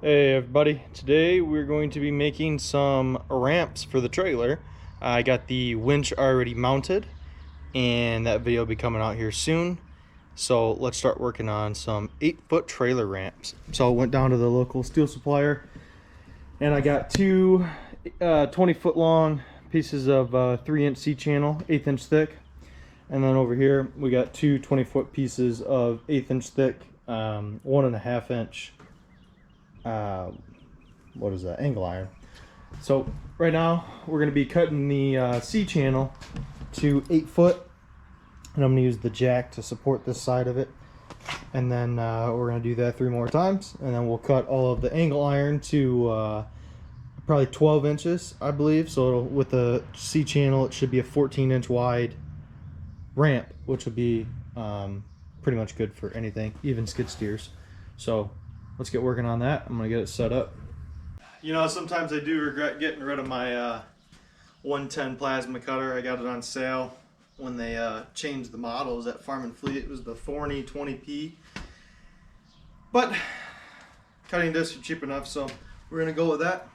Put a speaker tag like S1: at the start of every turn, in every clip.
S1: Hey everybody, today we're going to be making some ramps for the trailer. I got the winch already mounted and that video will be coming out here soon. So let's start working on some 8-foot trailer ramps. So I went down to the local steel supplier and I got two 20-foot long pieces of 3-inch C-channel, 1/8 inch thick. And then over here we got two 20-foot pieces of 1/8 inch thick, 1.5 inch what is that, angle iron. So right now we're going to be cutting the C-channel to 8 foot, and I'm going to use the jack to support this side of it, and then we're going to do that 3 more times, and then we'll cut all of the angle iron to probably 12 inches, I believe. So with the C-channel it should be a 14-inch wide ramp, which would be pretty much good for anything, even skid steers. So let's get working on that. I'm gonna get it set up. You know, sometimes I do regret getting rid of my 110 plasma cutter. I got it on sale when they changed the models at Farm and Fleet. It was the Forney 20P. But cutting discs are cheap enough, so we're gonna go with that.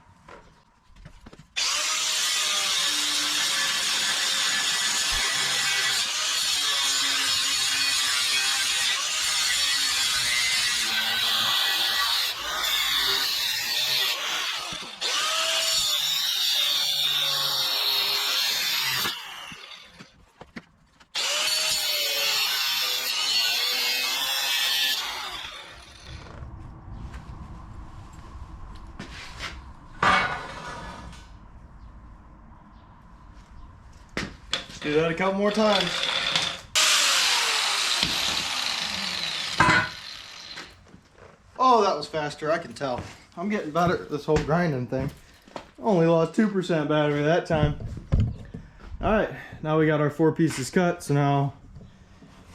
S1: Do that a couple more times. Oh, that was faster, I can tell. I'm getting better at this whole grinding thing. Only lost 2% battery that time. Alright, now we got our 4 pieces cut, so now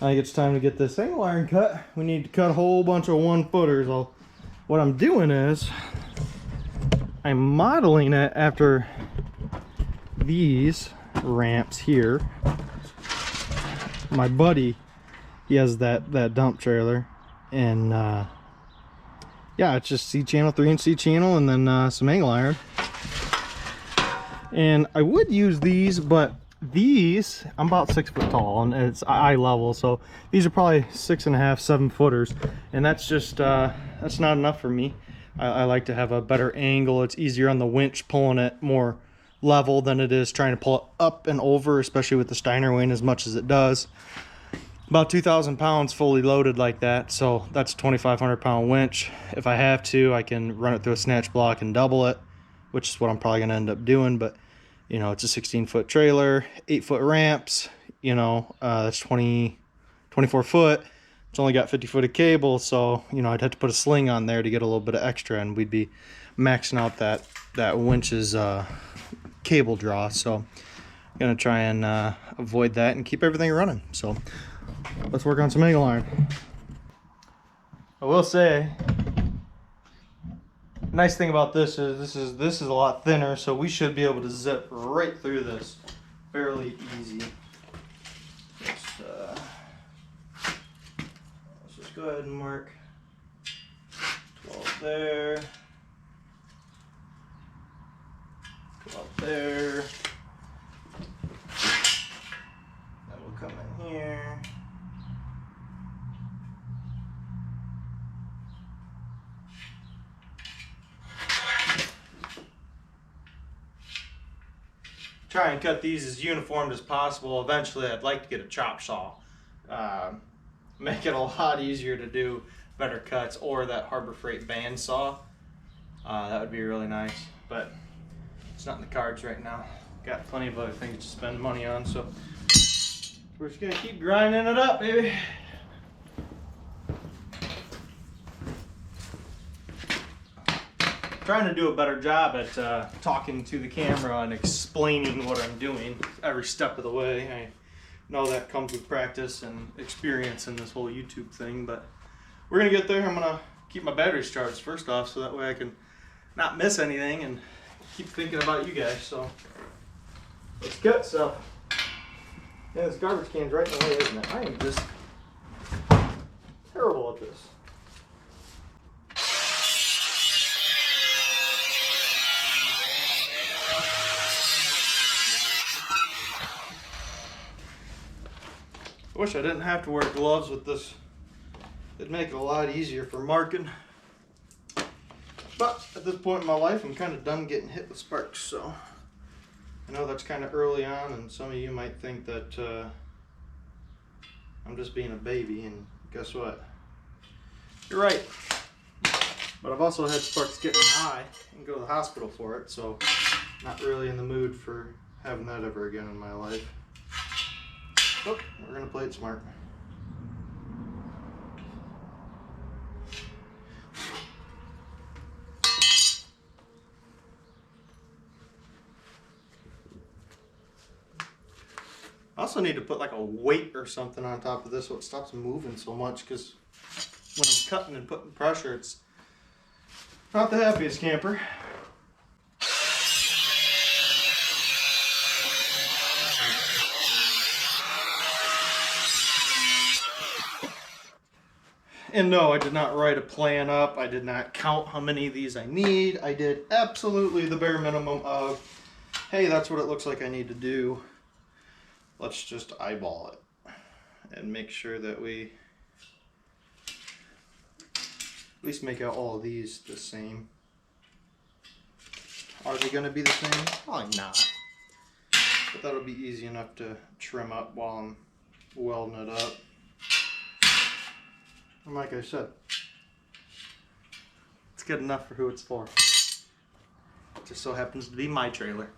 S1: I think it's time to get this angle iron cut. We need to cut a whole bunch of 1-footers. What I'm doing is I'm modeling it after these ramps here. My buddy, he has that dump trailer, and yeah, it's just C-channel, 3-inch C-channel, and then some angle iron. And I would use these, but these, I'm about 6 foot tall and it's eye level, so these are probably 6.5, 7 footers, and that's just that's not enough for me. I like to have a better angle. It's easier on the winch pulling it more level than it is trying to pull it up and over, especially with the Steiner weighing as much as it does. About 2,000 pounds fully loaded like that, so that's a 2,500 pound winch. If I have to, I can run it through a snatch block and double it, which is what I'm probably going to end up doing. But you know, it's a 16-foot trailer, 8-foot ramps, you know, that's 24 foot. It's only got 50 foot of cable, so you know, I'd have to put a sling on there to get a little bit of extra, and we'd be maxing out that winch's cable draw. So I'm gonna try and avoid that and keep everything running. So let's work on some angle iron. I will say, nice thing about this is this is a lot thinner, so we should be able to zip right through this fairly easy. Let's just go ahead and mark 12 there, 12 there. Then we'll come in here. Try and cut these as uniform as possible. Eventually I'd like to get a chop saw, make it a lot easier to do better cuts, or that Harbor Freight band saw. That would be really nice, but it's not in the cards right now. Got plenty of other things to spend money on, so we're just gonna keep grinding it up, baby. Trying to do a better job at talking to the camera and explaining what I'm doing every step of the way. I know that comes with practice and experience in this whole YouTube thing, but we're gonna get there. I'm gonna keep my batteries charged first off, so that way I can not miss anything and keep thinking about you guys. So let's get stuff. Yeah, this garbage can's right in the way, isn't it? I am just terrible at this. wish I didn't have to wear gloves with this. It'd make it a lot easier for marking. But at this point in my life, I'm kind of done getting hit with sparks, so I know that's kind of early on, and some of you might think that I'm just being a baby, and guess what? You're right. But I've also had sparks getting high and go to the hospital for it, so not really in the mood for having that ever again in my life. But we're gonna play it smart. I also need to put like a weight or something on top of this so it stops moving so much, because when I'm cutting and putting pressure, it's not the happiest camper. And no, I did not write a plan up. I did not count how many of these I need. I did absolutely the bare minimum of, hey, that's what it looks like I need to do. Let's just eyeball it and make sure that we at least make out all of these the same. Are they going to be the same? Probably not. But that'll be easy enough to trim up while I'm welding it up. And like I said, it's good enough for who it's for. It just so happens to be my trailer.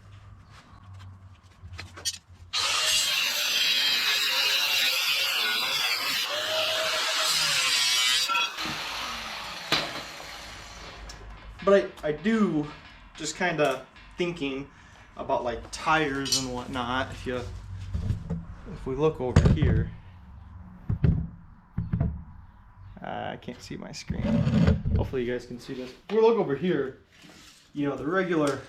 S1: But I do just kind of thinking about like tires and whatnot. If we look over here, I can't see my screen. Hopefully you guys can see this. If we look over here, you know, the regular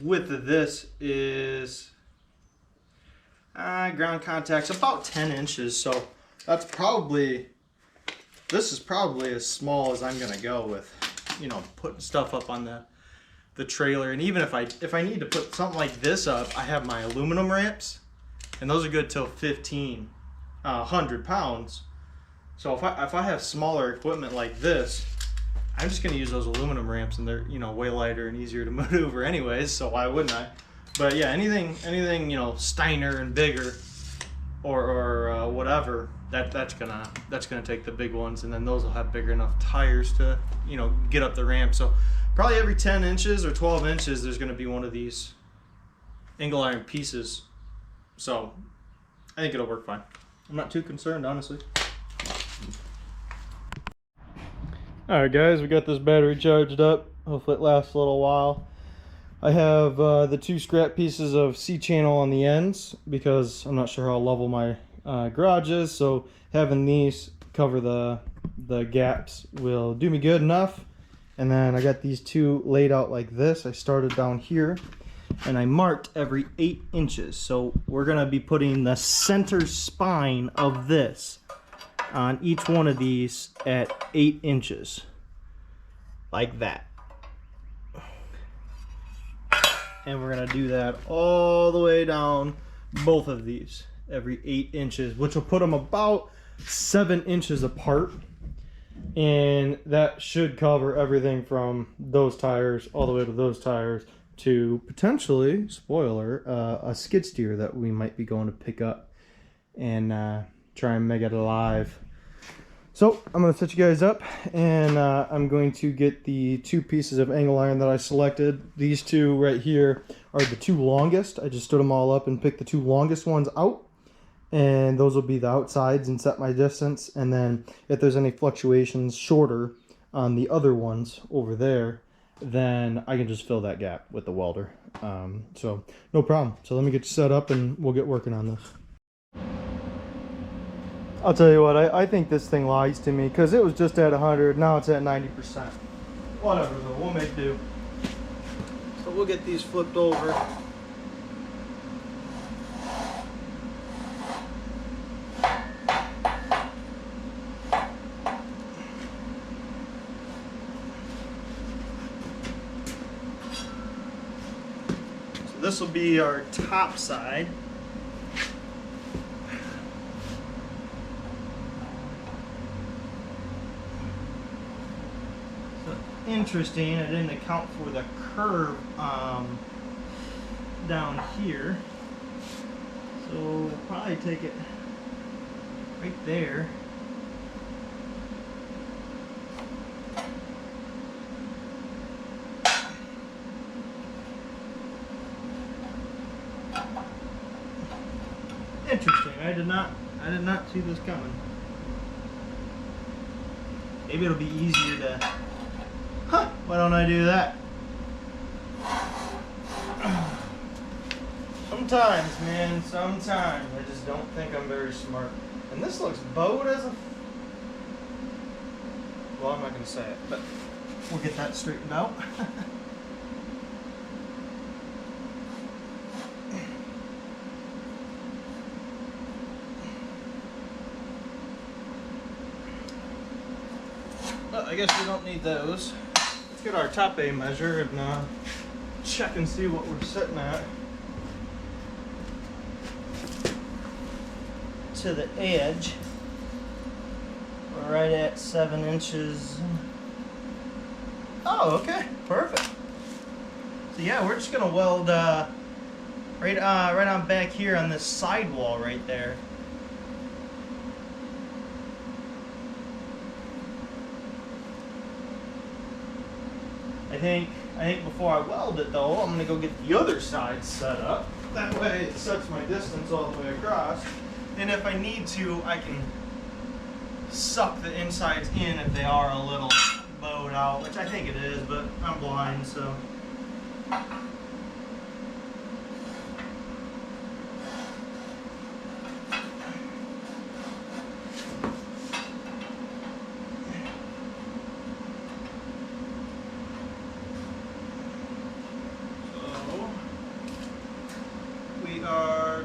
S1: width of this is ground contact's about 10 inches. So that's probably, this is probably as small as I'm gonna go with, you know, putting stuff up on the trailer. And even if I need to put something like this up, I have my aluminum ramps, and those are good till 1,500 pounds. So if I have smaller equipment like this, I'm just gonna use those aluminum ramps, and they're, you know, way lighter and easier to maneuver anyways, so why wouldn't I? But yeah, anything you know, Steiner and bigger or whatever, that's gonna take the big ones, and then those will have bigger enough tires to, you know, get up the ramp. So probably every 10 inches or 12 inches there's gonna be one of these angle iron pieces. So I think it'll work fine. I'm not too concerned, honestly. Alright guys, we got this battery charged up. Hopefully it lasts a little while. I have the two scrap pieces of C-channel on the ends because I'm not sure how level my garage is, so having these cover the gaps will do me good enough. And then I got these two laid out like this. I started down here and I marked every 8 inches. So we're gonna be putting the center spine of this on each one of these at 8 inches, like that. And we're gonna do that all the way down both of these, every 8 inches, which will put them about 7 inches apart. And that should cover everything from those tires all the way to those tires to potentially, spoiler, a skid steer that we might be going to pick up and try and make it alive. So I'm going to set you guys up, and I'm going to get the two pieces of angle iron that I selected. These two right here are the two longest. I just stood them all up and picked the two longest ones out, and those will be the outsides, and set my distance. And then if there's any fluctuations shorter on the other ones over there, then I can just fill that gap with the welder. So no problem. So let me get you set up and we'll get working on this. I'll tell you what, I think this thing lies to me, because it was just at 100, now it's at 90%. Whatever though, we'll make do. So we'll get these flipped over. So this will be our top side. interesting. I didn't account for the curve down here. So we'll probably take it right there. Interesting. I did not see this coming. Maybe it'll be easier to. Huh? Why don't I do that? Sometimes, man. Sometimes I just don't think I'm very smart. And this looks bowed as a. Well, I'm not going to say it, but we'll get that straightened out. Well, I guess we don't need those. Let's get our top A measure and check and see what we're sitting at. To the edge, we're right at 7 inches. Oh, okay, perfect. So yeah, we're just gonna weld right on back here on this sidewall right there. I think before I weld it though, I'm gonna go get the other side set up. That way it sets my distance all the way across. And if I need to, I can suck the insides in if they are a little bowed out, which I think it is, but I'm blind, so. We are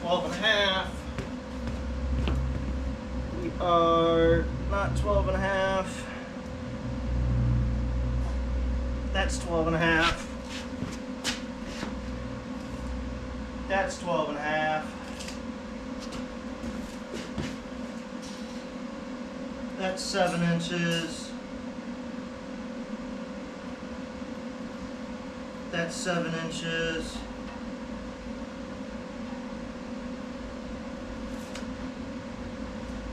S1: 12.5. We are not 12.5. That's 12.5. That's 12.5. That's 7 inches. That's 7 inches.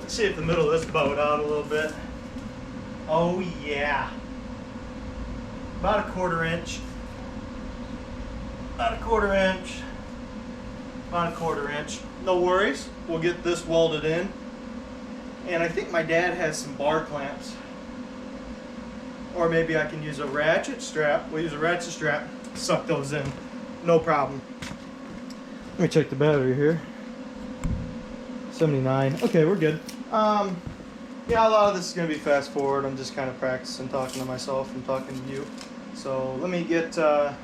S1: Let's see if the middle of this bowed out a little bit. Oh yeah. About a 1/4 inch. About a 1/4 inch. About a 1/4 inch. No worries. We'll get this welded in. And I think my dad has some bar clamps. Or maybe I can use a ratchet strap. We'll use a ratchet strap. Suck those in. No problem. Let me check the battery here. 79. Okay, we're good. Yeah, a lot of this is going to be fast forward. I'm just kind of practicing talking to myself and talking to you. So let me get the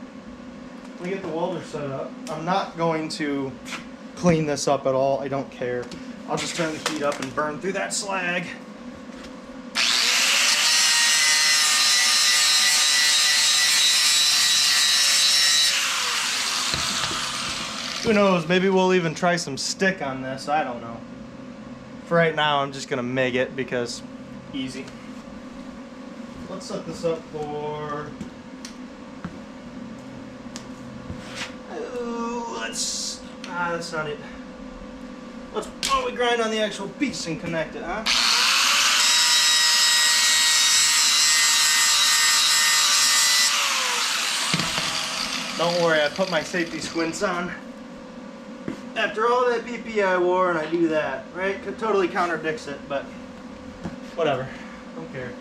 S1: welder set up. I'm not going to clean this up at all. I don't care. I'll just turn the heat up and burn through that slag. Who knows, maybe we'll even try some stick on this, I don't know. For right now, I'm just gonna MIG it because easy. Let's set this up for, that's not it. Why don't we grind on the actual piece and connect it, huh? Don't worry, I put my safety squints on. After all that PP I wore and I do that, right? It totally contradicts it, but whatever. Don't care.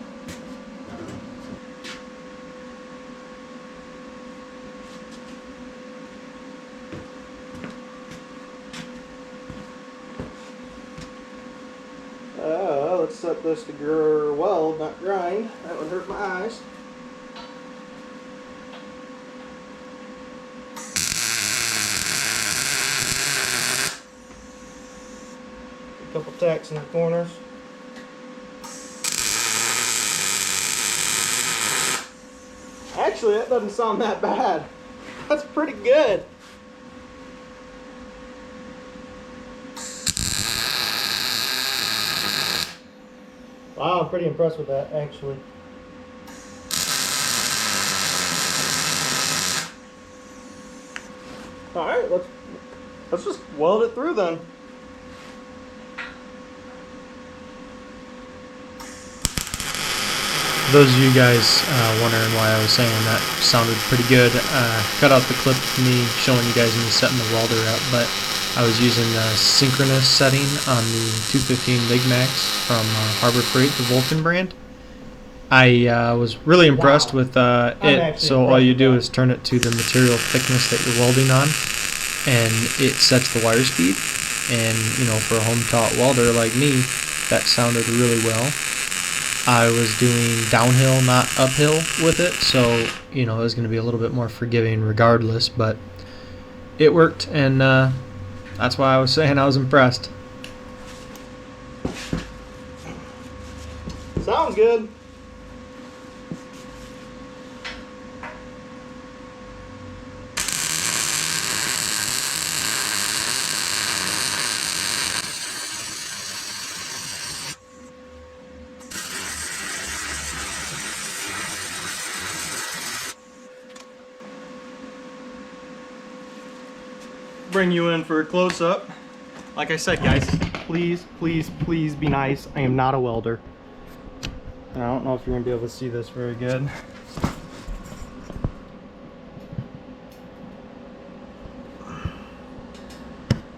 S1: Let's set this to weld, not grind. That would hurt my eyes. A couple tacks in the corners. Actually, that doesn't sound that bad. That's pretty good. Wow, I'm pretty impressed with that, actually. All right, let's just weld it through then. Those of you guys wondering why I was saying that sounded pretty good, cut out the clip of me showing you guys me setting the welder up, but I was using the synchronous setting on the 215 Ligmax from Harbor Freight, the Vulcan brand. I was really impressed with it. So all you do is turn it to the material thickness that you're welding on, and it sets the wire speed. And you know, for a home-taught welder like me, that sounded really well. I was doing downhill, not uphill with it, so you know it was going to be a little bit more forgiving regardless, but it worked, and that's why I was saying I was impressed. Sounds good. Bring you in for a close-up. Like I said, guys, please, please, please be nice. I am not a welder. And I don't know if you're gonna be able to see this very good.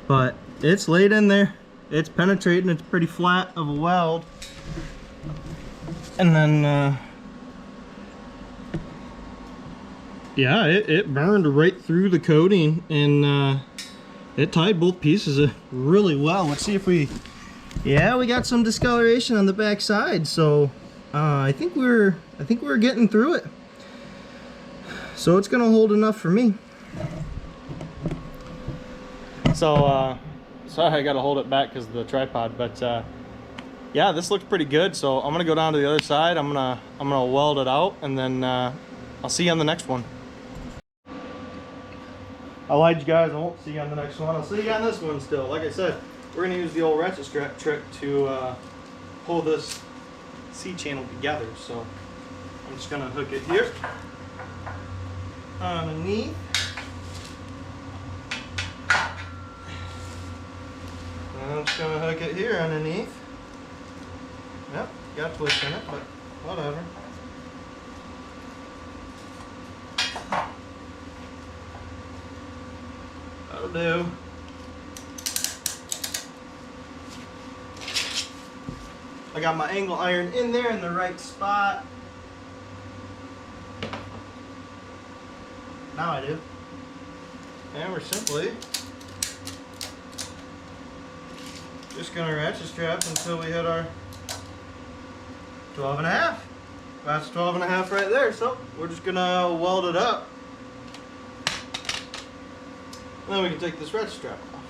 S1: But it's laid in there. It's penetrating. It's pretty flat of a weld. And then, yeah, it burned right through the coating, and it tied both pieces really well. Let's see if we got some discoloration on the back side. So I think we're getting through it. So it's gonna hold enough for me. So sorry, I gotta hold it back because of the tripod, but yeah, this looks pretty good. So I'm gonna go down to the other side. I'm gonna weld it out, and then I'll see you on the next one. I lied, you guys. I won't see you on the next one. I'll see you on this one still. Like I said, we're going to use the old ratchet strap trick to pull this C-channel together. So I'm just going to hook it here underneath. And I'm just going to hook it here underneath. Yep, got a twist in it, but whatever. That'll do. I got my angle iron in there in the right spot. Now I do. And we're simply just gonna ratchet strap until we hit our 12.5. That's 12.5 right there. So we're just gonna weld it up. Then we can take this ratchet strap off.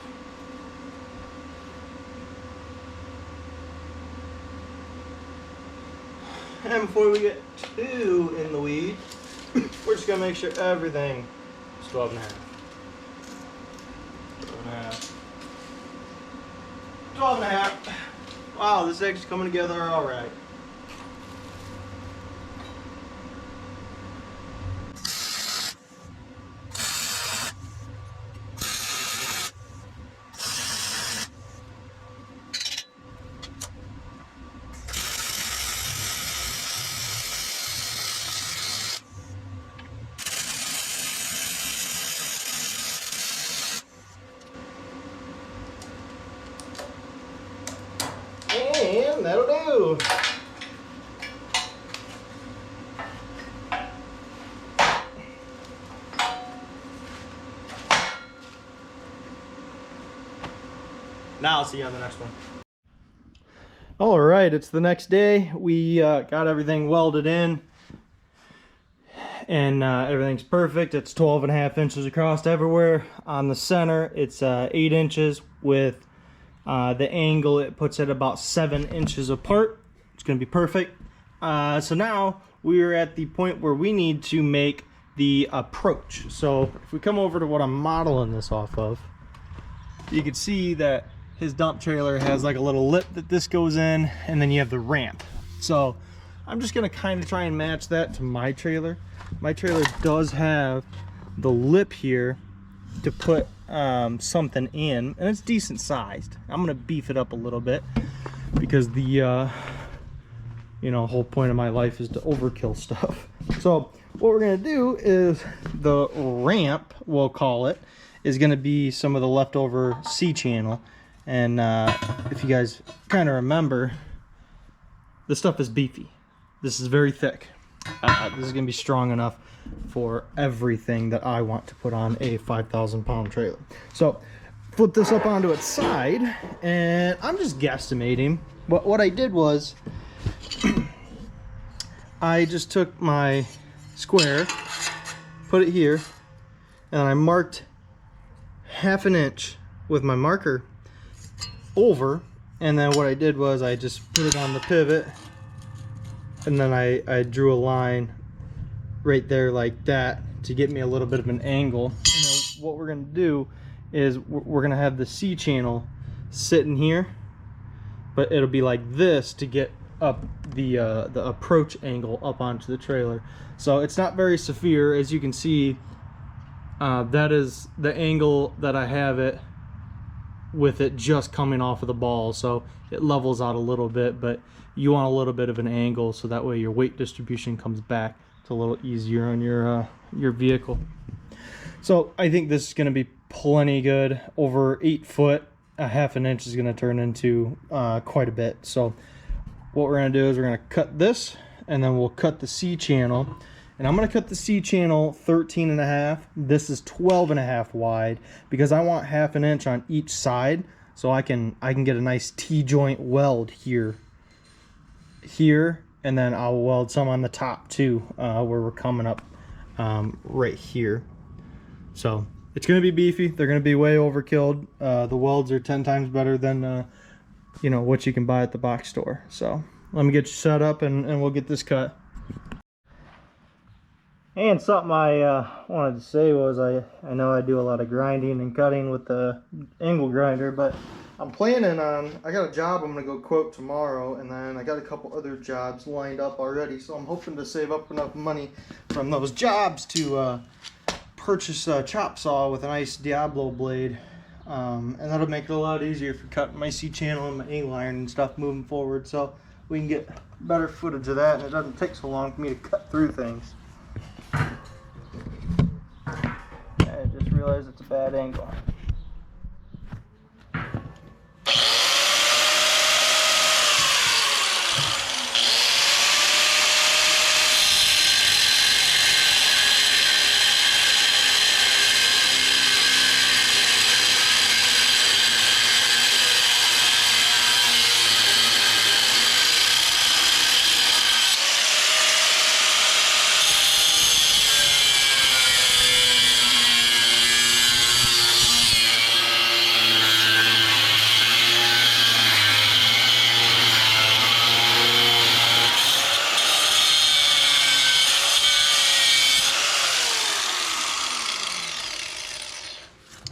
S1: And before we get too in the weeds, we're just gonna make sure everything is 12.5. 12.5. 12.5. Wow, this egg's coming together all right. And that'll do. Now I'll see you on the next one. All right, it's the next day. We got everything welded in, and everything's perfect. It's 12.5 inches across everywhere. On the center, it's 8 inches with the angle. It puts it about 7 inches apart. It's gonna be perfect. So now we're at the point where we need to make the approach. So if we come over to what I'm modeling this off of, you can see that his dump trailer has like a little lip that this goes in, and then you have the ramp So I'm just gonna kind of try and match that to my trailer. My trailer does have the lip here to put something in, and it's decent sized. I'm gonna beef it up a little bit because the you know, whole point of my life is to overkill stuff. So what we're gonna do is the ramp, we'll call it, is gonna be some of the leftover C-channel. And if you guys kind of remember, this stuff is beefy. This is very thick. This is gonna be strong enough for everything that I want to put on a 5,000-pound trailer. So flip this up onto its side, and I'm just guesstimating. But what I did was I just took my square, put it here, and I marked 1/2 inch with my marker over, and then what I did was I just put it on the pivot, and then I drew a line right there like that to get me a little bit of an angle. And then what we're going to do is we're going to have the C-channel sitting here, but it'll be like this to get up the approach angle up onto the trailer. So it's not very severe, as you can see. That is the angle that I have it with, it just coming off of the ball, so it levels out a little bit, but you want a little bit of an angle so that way your weight distribution comes back. It's a little easier on your vehicle. So I think this is going to be plenty good. Over 8 foot, 1/2 inch is going to turn into quite a bit. So what we're going to do is we're going to cut this, and then we'll cut the C-channel. And I'm going to cut the C-channel 13.5. This is 12.5 wide because I want 1/2 inch on each side, so I can get a nice T-joint weld here, and then I'll weld some on the top too, where we're coming up right here. So it's going to be beefy. They're going to be way overkilled. The welds are 10 times better than you know, what you can buy at the box store. So let me get you set up, and we'll get this cut. And something I wanted to say was I know I do a lot of grinding and cutting with the angle grinder, but I'm planning on, I got a job I'm going to go quote tomorrow, and then I got a couple other jobs lined up already, so I'm hoping to save up enough money from those jobs to purchase a chop saw with a nice Diablo blade, and that'll make it a lot easier for cutting my C-channel and my angle iron and stuff moving forward, so we can get better footage of that and it doesn't take so long for me to cut through things. I just realized it's a bad angle.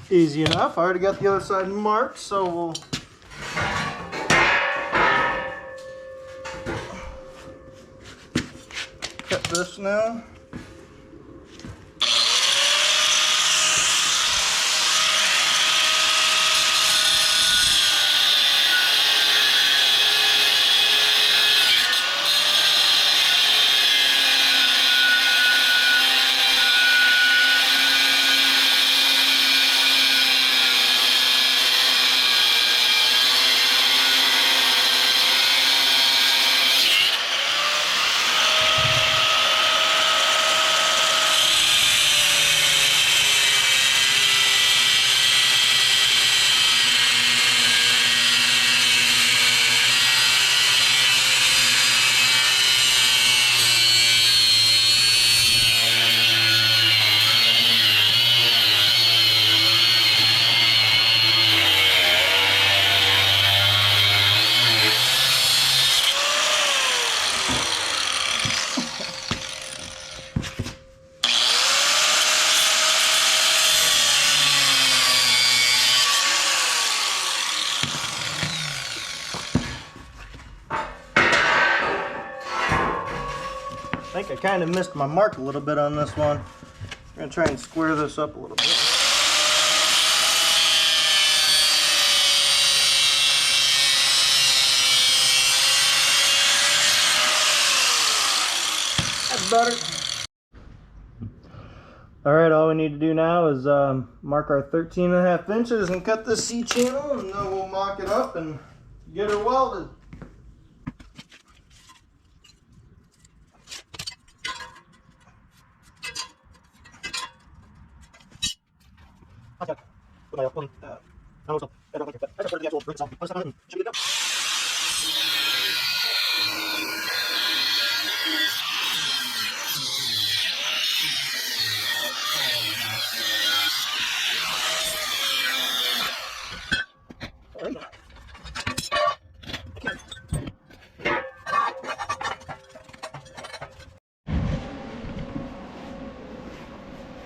S1: Easy enough. I already got the other side marked, so we'll cut this now. think I kind of missed my mark a little bit on this one. I'm gonna try and square this up a little bit. That's better. All right, all we need to do now is mark our 13.5 inches and cut this C-channel, and then we'll mock it up and get her welded.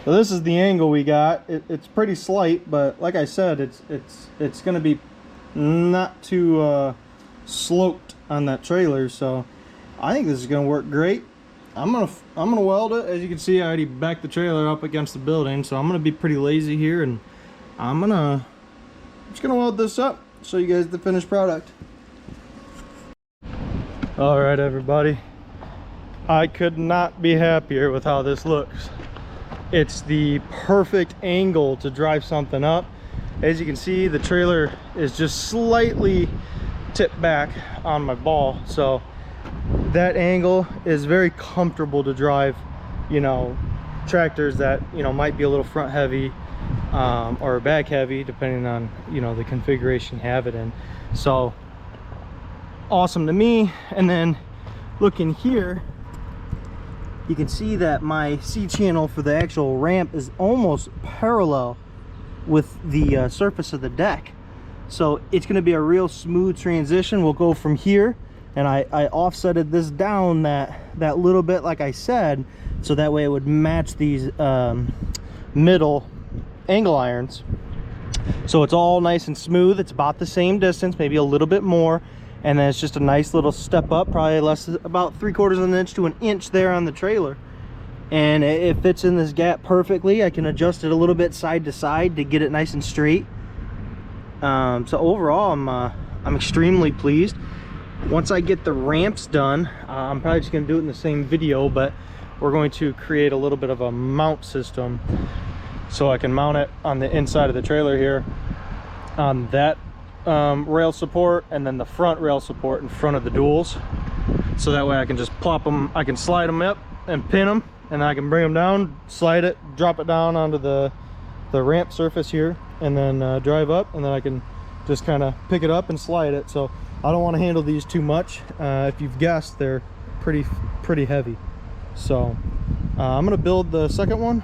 S1: So this is the angle we got. It's pretty slight, but like I said, it's going to be not too sloped on that trailer. So I think this is going to work great. I'm gonna weld it. As you can see, I already backed the trailer up against the building, so I'm gonna be pretty lazy here, and I'm just gonna weld this up, show you guys the finished product. All right, everybody, I could not be happier with how this looks. It's the perfect angle to drive something up. As you can see, the trailer is just slightly tipped back on my ball, so that angle is very comfortable to drive, you know, tractors that, you know, might be a little front heavy or back heavy, depending on, you know, the configuration you have it in. So awesome to me. And then looking here, you can see that my C-channel for the actual ramp is almost parallel with the surface of the deck. So it's going to be a real smooth transition. We'll go from here, and I offsetted this down that little bit, like I said, so that way it would match these middle angle irons. So it's all nice and smooth. It's about the same distance, maybe a little bit more. And then it's just a nice little step up, probably less, about 3/4 of an inch to an inch there on the trailer. And it fits in this gap perfectly. I can adjust it a little bit side to side to get it nice and straight. So overall, I'm extremely pleased. Once I get the ramps done, I'm probably just gonna do it in the same video, but we're going to create a little bit of a mount system so I can mount it on the inside of the trailer here on that rail support, and then the front rail support in front of the duals, so that way I can just plop them, I can slide them up and pin them, and I can bring them down, slide it, drop it down onto the ramp surface here, and then drive up, and then I can just kind of pick it up and slide it. So I don't want to handle these too much. If you've guessed, they're pretty heavy. So I'm gonna build the second one.